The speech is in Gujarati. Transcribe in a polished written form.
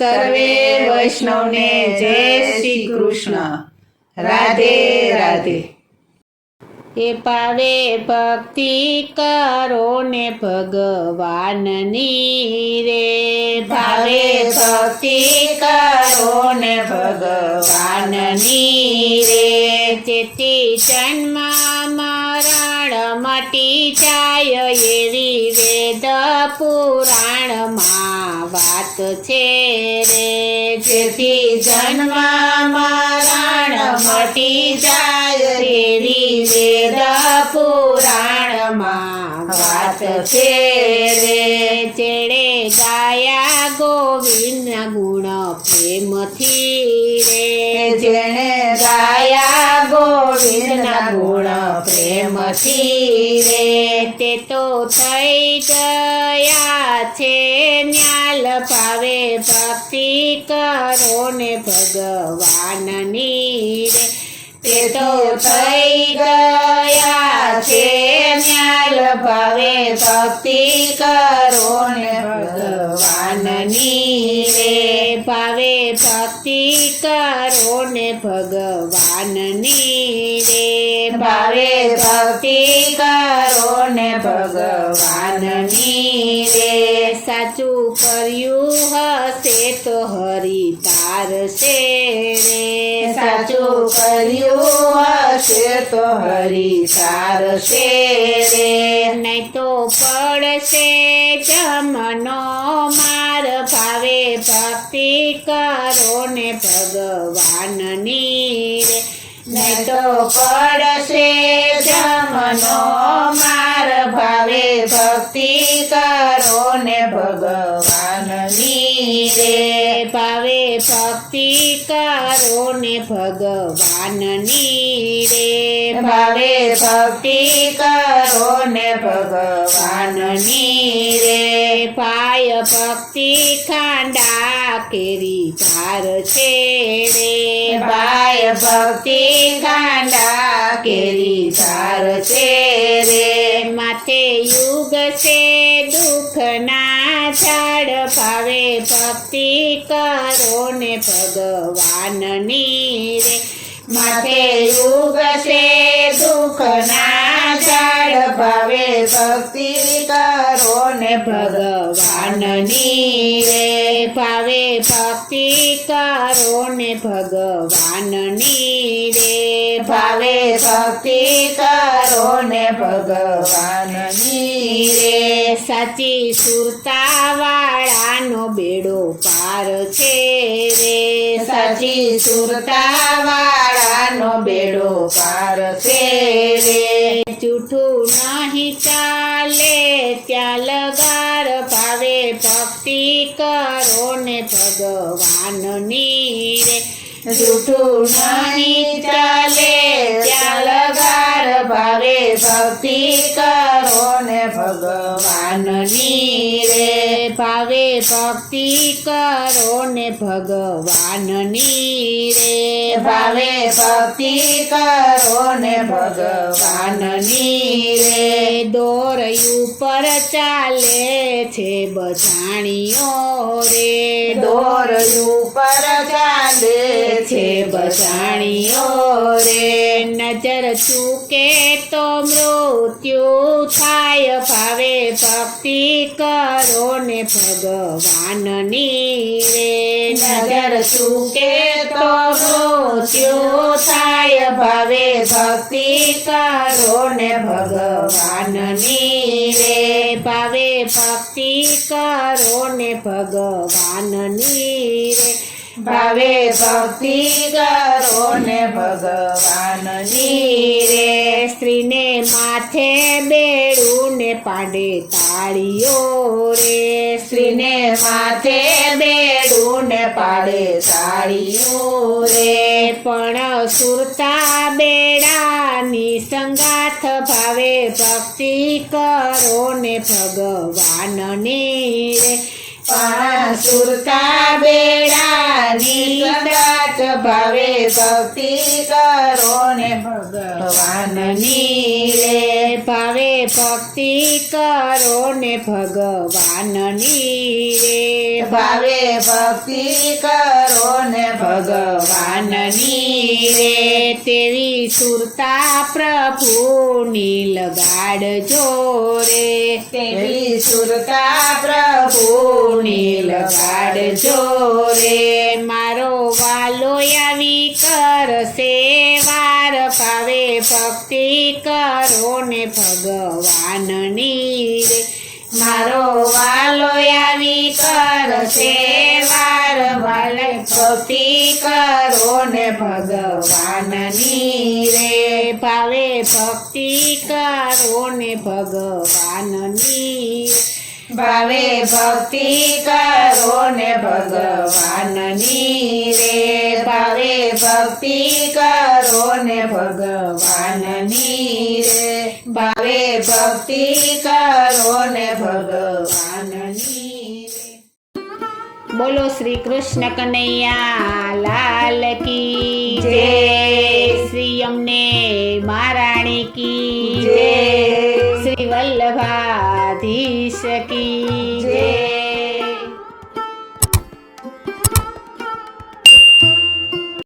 સર્વે વૈષ્ણવને જય શ્રી કૃષ્ણ. રાધે રાધે. એ પાવે ભક્તિ કરો ને ભગવાનની રે, ભાવે ભક્તિ કરો ને ભગવાનની રે. જેથી જન્મ મરણ મટી જાય એવી વેદ પુરાણમાં વાત છે રે. જેથી જન્મ મરણ મટી જાય એવી વેદ પુરાણમાં વાત છે રે. જેણે ગાયા ગોવિંદના ગુણ પ્રેમથી રે, જેણે ગાયા ગોવિંદના ગુણ પ્રેમથી રે. તે તો થઈ ગયા છે ન્યાલ. ભાવે ભક્તિ કરો ને ભગવાનની રે. તે તો થઈ ગયા છે ન્યાલ. ભાવે ભક્તિ કરો ને ભગવાનની રે. ભાવે ભક્તિ કરો ને ભગવાનની રે. ભાવે ભક્તિ કરો ને ભગવાનની રે. સાચું કર્યું હશે તો હરિ તારશે રે. સાચું કર્યું હશે તો હરિ તારશે રે. નહીં તો પડશે જમનો માર. ભાવે ભક્તિ કરો ને ભગવાનની રે. નહીં તો પડશે જમનો માર. ભાવે ભક્તિ કરો ને ભગવાનની રે. ભાવે ભક્તિ કરો ને ભગવાનની રે. ભાવે ભક્તિ કરો ને ભગવાનની રે. પાય ભક્તિ ખાંડા કેરી ધાર છે રે. ભાય ભક્તિ કાંડા કેરી ધાર છે રે. માથે યુગ છે દુઃખના ઝાડ. ભાવે ભક્તિ કરો ને ભગવાનની રે. માથે યુગ છે દુઃખના ઝાડ. ભાવે ભક્તિ કરો ને ભગવાનની રે. ભાવે ભક્તિ કરો ને ભગવાનની રે. ભાવે ભક્તિ કરો ને ભગવાનની રે. સાચી સુરતા વાળાનો બેડો પાર છે રે. સાચી સુરતા વાળાનો બેડો પાર છે રે. જૂઠું નહીં ચાલે ત્યાં લગાર. ભાવે ભક્તિ કરો ને ભગવાનની રે. જૂઠું નહીં ચાલે ત્યાં લગાર. ભાવે ભક્તિ કરો ને ભગવાનની રે. ભાવે ભક્તિ કરો ને ભગવાનની રે. ભાવે ભક્તિ કરો ને ભગવાનની રે. દોર ઉપર ચાલે છે બજાણીઓ રે. દોર ઉપર ચાલે છે બજાણીઓ રે. નજર ચૂકે તો મૃત્યુ થાય. ભાવે ભક્તિ કરો ને ભગવાનની રે. નજર ચૂકે તો મૃત્યુ થાય. ભાવે ભક્તિ કરો ને ભગવાનની રે. ભાવે ભક્તિ કરો ને ભગવાનની રે. ભાવે ભક્તિ કરો ને ભગવાનની રે. સ્ત્રીને માથે બેડું ને પાડે તાળીઓ રે. સ્ત્રીને માથે બેડું ને પાડે તાળીઓ રે. પણ સુરતા બેડાની સંગાથ. ભાવે ભક્તિ કરો ને ભગવાનની રે. પણ સુરતા બેડાની સંગાથ. ભાવે ભક્તિ કરો ને ભગવાનની રે. ભાવે ભક્તિ કરો ને ભગવાનની રે. ભાવે ભક્તિ કરો ને ભગવાનની રે તેવી સુરતા પ્રભુની લગાડજો રે તેવી સુરતા પ્રભુની લગાડજો રે મારો વાલો આવી કરશે વાર ભાવે ભક્તિ કરો ને ભગવાનની રે મારો વાલો આવી કરશે વાર વાલે ભક્તિ કરો ને ભગવાનની રે ભાવે ભક્તિ કરો ને ભગવાનની ભાવે ભક્તિ કરો ને ભગવાનની રે ભાવે ભક્તિ કરો ને ભગવાનની રે ભાવે ભક્તિ કરો ને ભગવાનની રે બોલો શ્રી કૃષ્ણ કનૈયા લાલ કી જય. જય શ્રી અમને મહારાણી કી જય. જય શ્રી વલ્લભાધીશ કી જય